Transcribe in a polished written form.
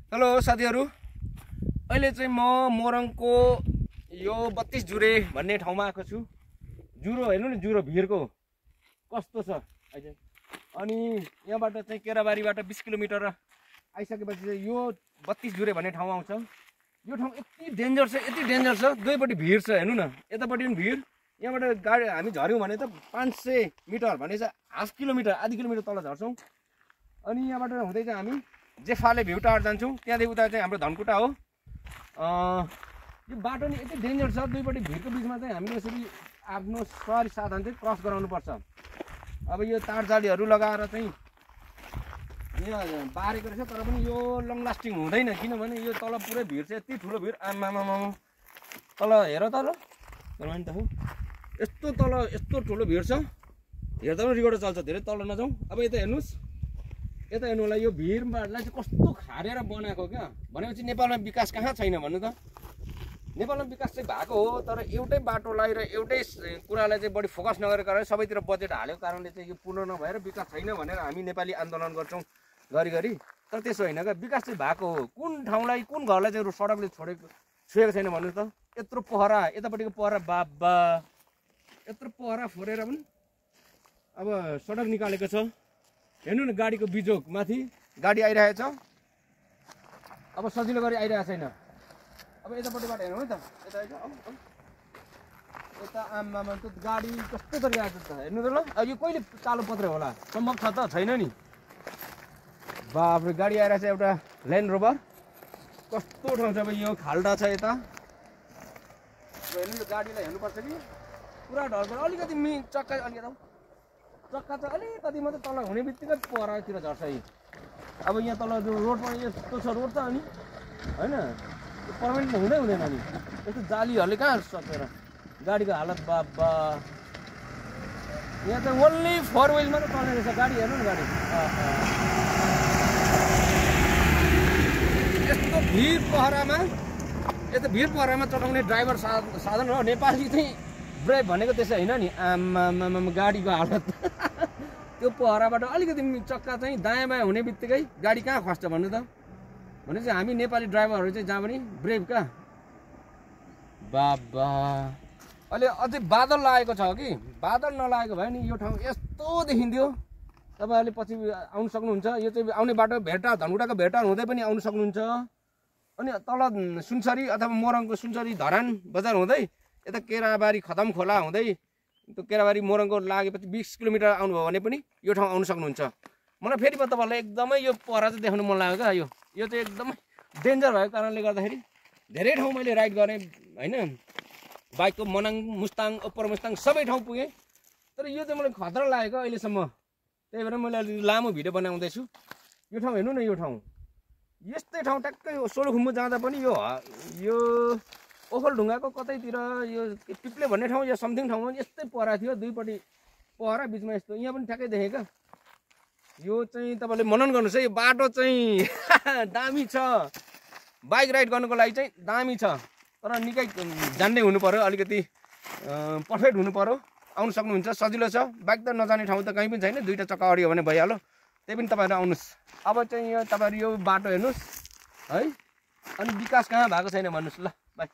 Hello साथीहरु, अहिले चाहिँ म मोरङको यो 32 जुरे भन्ने ठाउँमा आएको छु। जुरो हेर्नु नि, जुरो भिरको कस्तो छ अहिले। अनि यहाँबाट चाहिँ केराबारीबाट 20 किलोमिटर आइसकेपछि चाहिँ यो 32 जुरे भन्ने ठाउँ आउँछ। यो ठाउँ यति डेन्जर छ, दुईपट्टि भिर छ। हेर्नु न, यतापट्टि पनि भिर। यहाँबाट गाडी हामी झर्यौँ भने त 500 मिटर भने चाहिँ हाफ किलोमिटर, आधी किलोमिटर तल झर्छौँ। अनि यहाँबाट हुँदै चाहिँ हामी जेफाले भ्यू टावर जान्छौँ। त्यहाँदेखि उता चाहिँ हाम्रो धनकुटा हो। यो बाटो नि यति डेन्जर छ, दुईपट्टि भिरको बिचमा चाहिँ हामीले यसरी आफ्नो सवारी साधन चाहिँ क्रस गराउनुपर्छ। अब यो तारजालीहरू लगाएर चाहिँ यहाँ बारेको रहेछ, तर पनि यो लङ लास्टिङ हुँदैन, किनभने यो तल पुरै भिर छ, यति ठुलो भिर। आमामामा तल हेर त ल, त हो यस्तो तल यस्तो ठुलो भिर छ। हेर्दा पनि रिकर्डर चल्छ, धेरै तल नजाउँ। अब यता हेर्नुहोस्, यता हेर्नु होला, यो भिरलाई चाहिँ कस्तो खारेर बनाएको क्या। भनेपछि नेपालमा विकास कहाँ छैन भन्नु त। नेपालमा विकास चाहिँ भएको हो, तर एउटै बाटोलाई र एउटै कुरालाई चाहिँ बढी फोकस नगरेको कारण सबैतिर बजेट हालेको कारणले चाहिँ यो पूर्ण नभएर विकास छैन भनेर हामी नेपाली आन्दोलन गर्छौँ घरिघरि। तर त्यसो होइन क्या, विकास चाहिँ भएको हो। कुन ठाउँलाई, कुन घरलाई चाहिँ सडकले छुएको छैन भन्नु त। यत्रो पहरा, यतापट्टिको पहरा बाबा, यत्रो पहरा फोरेर पनि अब सडक निकालेको छ। हेर्नु न, गाडीको बिजोग माथि गाडी आइरहेछ, अब सजिलो गरी आइरहेको छैन। अब यतापट्टिबाट हेर्नु है त, यता यता आमामा त गाडी कस्तो तरिका आएको छ हेर्नु त ल। यो कहिले कालो पत्रे होला, सम्भव छ त, छैन नि। बाफ्रे, गाडी आइरहेछ एउटा ल्यान्ड रोभर। कस्तो ठाउँ छ अब, यो खाल्डा छ यता। हेर्नु, यो गाडीलाई हेर्नुपर्छ कि पुरा ढल छ। अलिकति चक्का अलिकति चक्का चाहिँ अलिकति मात्रै तल हुने बित्तिकै पहरातिर झर्छ। अब यहाँ तल जो रोड पनि यस्तो छ रोड त, अनि होइन पर्मानेन्ट हुँदैन नि। यस्तो जालीहरूले कहाँ सकेर गाडीको हालत बाबा। यहाँ चाहिँ ओन्ली 4 व्हिल मात्रै चल्ने रहेछ गाडी। हेर्नु न गाडी, यस्तो भिर पहरामा चलाउने ड्राइभर साधन हो। नेपाली चाहिँ ब्रेक भनेको त्यसै होइन नि। आमामा गाडीको हालत त्यो पहराबाट अलिकति चक्का चाहिँ दायाँ बायाँ हुने बित्तिकै गाडी कहाँ खस्छ भन्नु त। भनेपछि हामी नेपाली ड्राइभरहरू चाहिँ जहाँ पनि ब्रेक क्या बाबा। अहिले अझै बादल लागेको छ कि, बादल नलागेको भए नि यो ठाउँ यस्तो देखिन्थ्यो। तपाईँहरूले पछि आउनु सक्नुहुन्छ। यो चाहिँ आउने बाटो भेटा, धनकुटाको भेटा हुँदै पनि आउनु सक्नुहुन्छ। अनि तल सुनसरी अथवा मोरङको सुनसरी धरान बजार हुँदै यता केराबारी खतम खोला हुँदै त्यो केराबारी मोरङको लागेपछि 20 किलोमिटर आउनुभयो भने पनि यो ठाउँ आउनु सक्नुहुन्छ। मलाई फेरि तपाईँहरूलाई एकदमै यो पहरा चाहिँ देखाउनु मन लाग्यो क्या। यो चाहिँ एकदमै डेन्जर भएको कारणले गर्दाखेरि धेरै ठाउँ मैले राइड गरेँ होइन। बाइकको मनाङ, मुस्ताङ, अप्पर मुस्ताङ सबै ठाउँ पुगेँ। तर यो चाहिँ मलाई खतरा लागेको अहिलेसम्म। त्यही भएर मैले अलिक लामो भिडियो बनाउँदैछु। यो ठाउँ हेर्नु न, यो ठाउँ यस्तै ठाउँ ट्याक्कै सोलुखुम्बु जाँदा पनि यो ओखलढुङ्गाको कतैतिर यो टिप्ले भन्ने ठाउँ या समथिङ ठाउँमा यस्तै पहरा थियो। दुईपट्टि पहरा, बिचमा यस्तो। यहाँ पनि ठ्याक्कै देखेँ क्या। यो चाहिँ तपाईँले मनन गर्नुहोस् है, यो बाटो चाहिँ दामी छ। बाइक राइड गर्नुको लागि चाहिँ दामी छ, तर निकै जान्ने हुनु पऱ्यो, अलिकति पर्फेक्ट हुनु पऱ्यो। आउनु सक्नुहुन्छ, सजिलो छ। बाइक त नजाने ठाउँ त कहीँ पनि छैन, दुईवटा चक्का अडियो भने भइहाल्यो। त्यही पनि तपाईँहरू आउनुहोस्। अब चाहिँ यो तपाईँहरू यो बाटो हेर्नुहोस् है। अनि विकास कहाँ भएको छैन भन्नुहोस् ल। बाई।